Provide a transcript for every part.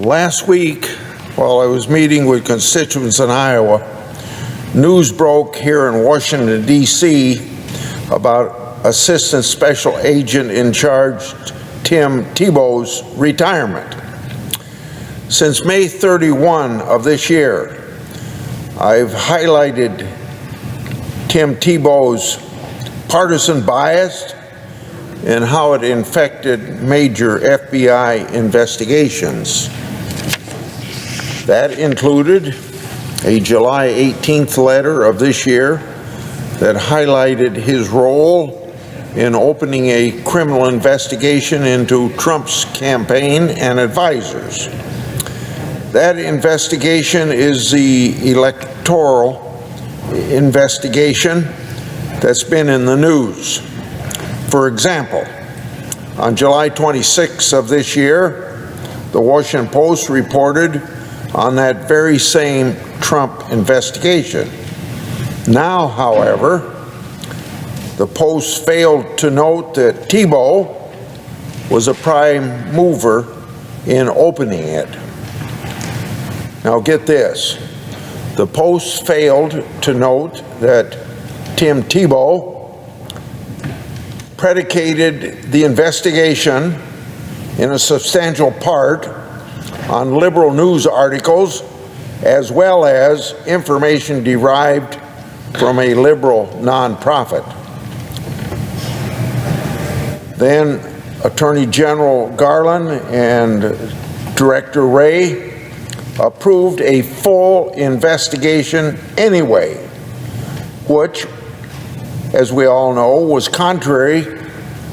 Last week, while I was meeting with constituents in Iowa, news broke here in Washington, D.C. about Assistant Special Agent in Charge Tim Tebow's retirement. Since May 31 of this year, I've highlighted Tim Tebow's partisan bias and how it infected major FBI investigations. That included a July 18th letter of this year that highlighted his role in opening a criminal investigation into Trump's campaign and advisors. That investigation is the electoral investigation that's been in the news. For example, on July 26th of this year, the Washington Post reported on that very same Trump investigation. Now, however, the Post failed to note that Tebow was a prime mover in opening it. Now get this, the Post failed to note that Tim Tebow predicated the investigation in a substantial part on liberal news articles as well as information derived from a liberal nonprofit. Then Attorney General Garland and Director Wray approved a full investigation anyway, which, as we all know, was contrary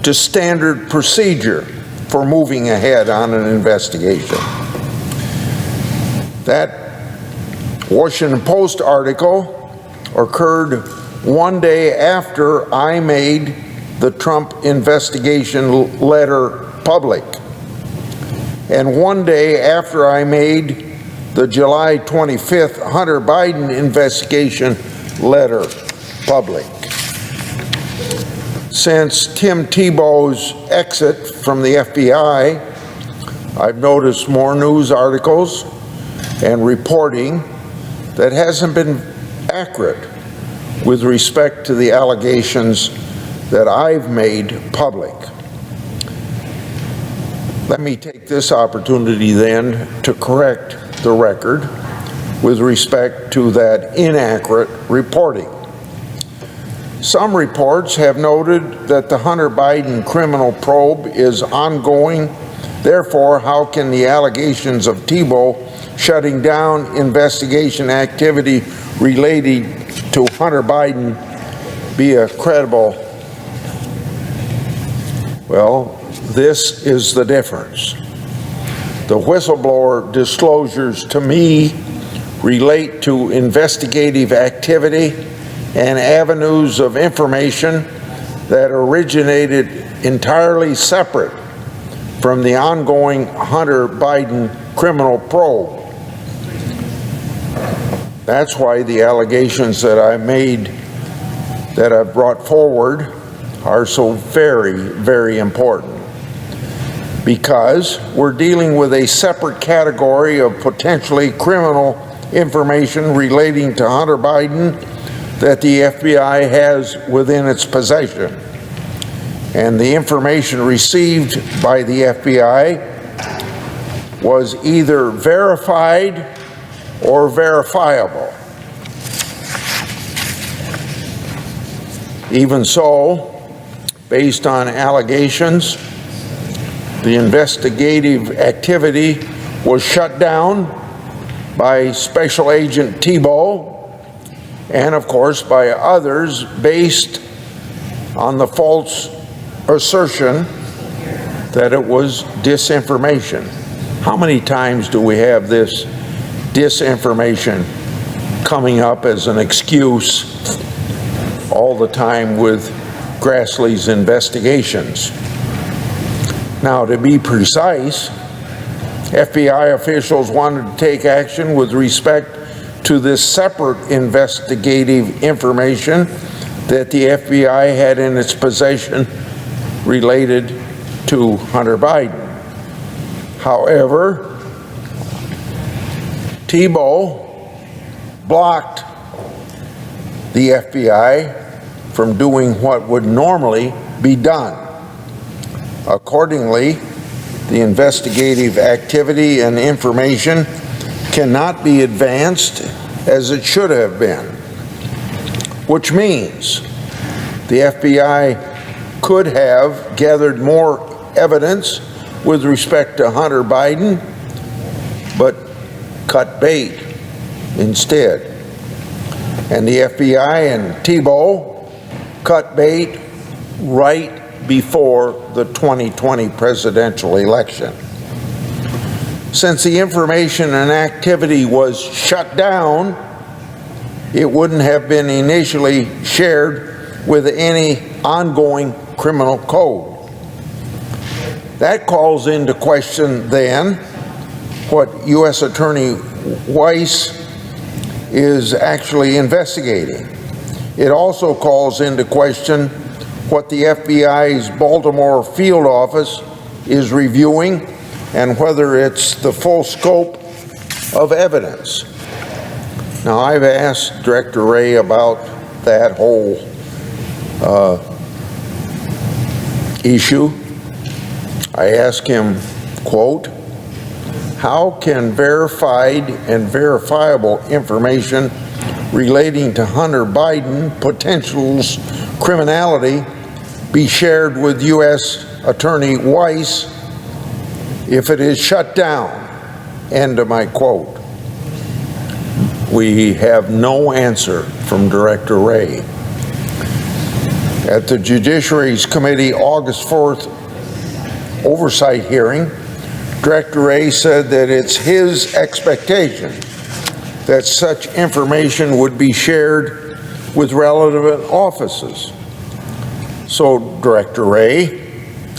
to standard procedure for moving ahead on an investigation. That Washington Post article occurred one day after I made the Trump investigation letter public, and one day after I made the July 25th Hunter Biden investigation letter public. Since Tim Tebow's exit from the FBI, I've noticed more news articles and reporting that hasn't been accurate with respect to the allegations that I've made public. Let me take this opportunity then to correct the record with respect to that inaccurate reporting. Some reports have noted that the Hunter Biden criminal probe is ongoing. Therefore, how can the allegations of Tebow shutting down investigation activity related to Hunter Biden be a credible? Well, this is the difference. The whistleblower disclosures to me relate to investigative activity and avenues of information that originated entirely separate from the ongoing Hunter Biden criminal probe. That's why the allegations that I made, that I've brought forward, are so very, very important. Because we're dealing with a separate category of potentially criminal information relating to Hunter Biden that the FBI has within its possession. And the information received by the FBI was either verified or verifiable. Even so, based on allegations, the investigative activity was shut down by Special Agent Tebow and, of course, by others based on the false assertion that it was disinformation. How many times do we have this disinformation coming up as an excuse all the time with Grassley's investigations? Now, to be precise, FBI officials wanted to take action with respect to this separate investigative information that the FBI had in its possession related to Hunter Biden. However, Thibault blocked the FBI from doing what would normally be done. Accordingly, the investigative activity and information cannot be advanced as it should have been, which means the FBI could have gathered more evidence with respect to Hunter Biden, but cut bait instead. And the FBI and Thibault cut bait right before the 2020 presidential election. Since the information and activity was shut down, it wouldn't have been initially shared with any ongoing criminal code. That calls into question then what U.S. Attorney Weiss is actually investigating. It also calls into question what the FBI's Baltimore field office is reviewing and whether it's the full scope of evidence. Now, I've asked Director Wray about that whole issue. I asked him, quote, "How can verified and verifiable information relating to Hunter Biden potential's criminality be shared with U.S. Attorney Weiss if it is shut down?" End of my quote. We have no answer from Director Wray. At the Judiciary's Committee August 4th oversight hearing, Director Wray said that it's his expectation that such information would be shared with relevant offices. So, Director Wray,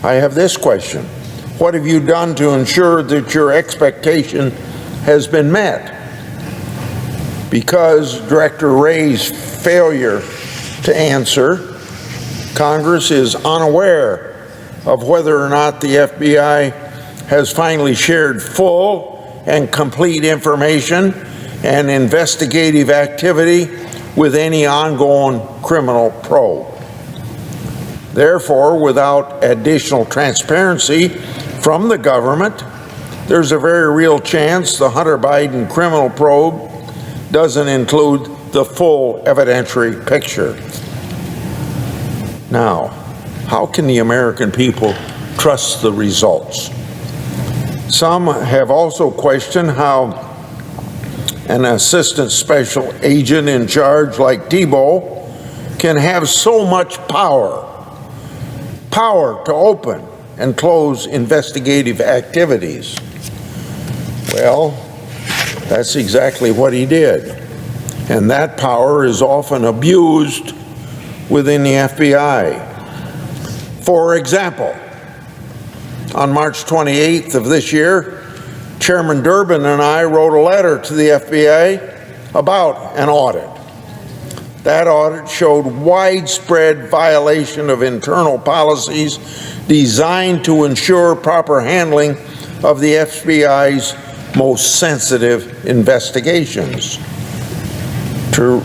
I have this question. What have you done to ensure that your expectation has been met? Because Director Wray's failure to answer, Congress is unaware of whether or not the FBI has finally shared full and complete information and investigative activity with any ongoing criminal probe. Therefore, without additional transparency from the government, there's a very real chance the Hunter Biden criminal probe doesn't include the full evidentiary picture. Now, how can the American people trust the results? Some have also questioned how an assistant special agent in charge like Thibault can have so much power to open and close investigative activities. Well, that's exactly what he did. And that power is often abused within the FBI. For example, on March 28th of this year, Chairman Durbin and I wrote a letter to the FBI about an audit. That audit showed widespread violation of internal policies designed to ensure proper handling of the FBI's most sensitive investigations. To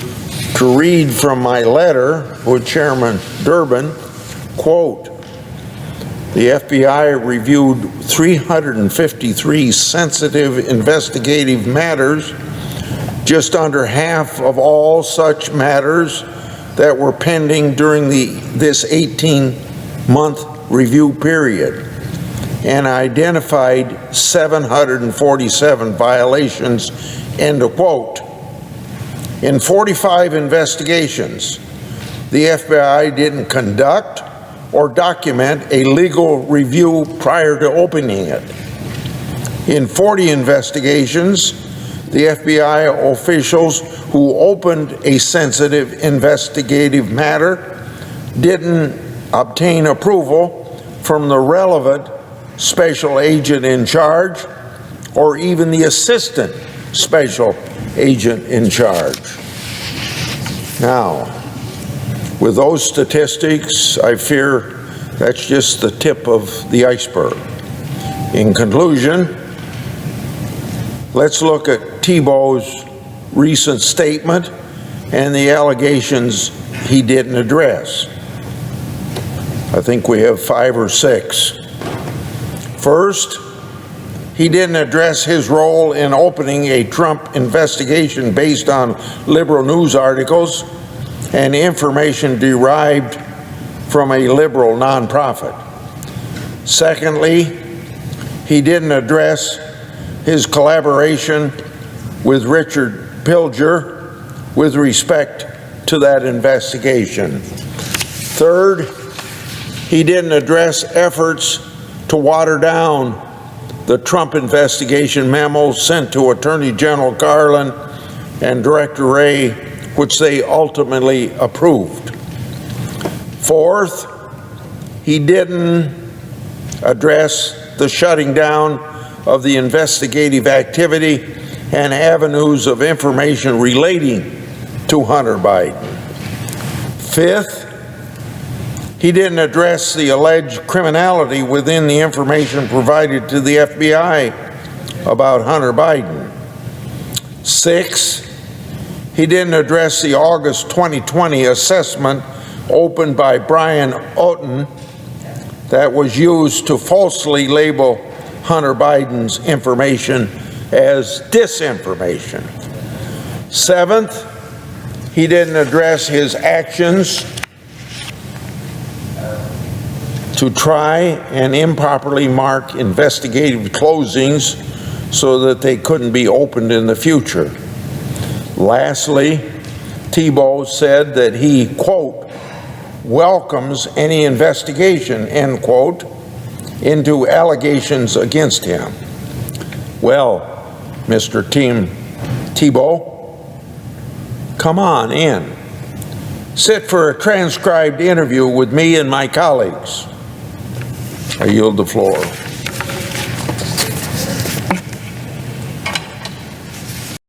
read from my letter with Chairman Durbin, quote, "The FBI reviewed 353 sensitive investigative matters, just under half of all such matters that were pending during this 18-month review period, and identified 747 violations," end of quote. In 45 investigations, the FBI didn't conduct or document a legal review prior to opening it. In 40 investigations, the FBI officials who opened a sensitive investigative matter didn't obtain approval from the relevant special agent in charge or even the assistant special agent in charge. Now, with those statistics, I fear that's just the tip of the iceberg. In conclusion, let's look at Thibault's recent statement and the allegations he didn't address. I think we have 5 or 6. First, he didn't address his role in opening a Trump investigation based on liberal news articles and information derived from a liberal nonprofit. Secondly, he didn't address his collaboration with Richard Pilger with respect to that investigation. Third, he didn't address efforts to water down the Trump investigation memos sent to Attorney General Garland and Director Wray, which they ultimately approved. Fourth, he didn't address the shutting down of the investigative activity and avenues of information relating to Hunter Biden. Fifth, he didn't address the alleged criminality within the information provided to the FBI about Hunter Biden. Six, he didn't address the August 2020 assessment opened by Brian Otten that was used to falsely label Hunter Biden's information as disinformation. Seventh, he didn't address his actions to try and improperly mark investigative closings so that they couldn't be opened in the future. Lastly, Thibault said that he, quote, welcomes any investigation, end quote, into allegations against him. Well, Mr. Thibault, come on in. Sit for a transcribed interview with me and my colleagues. I yield the floor.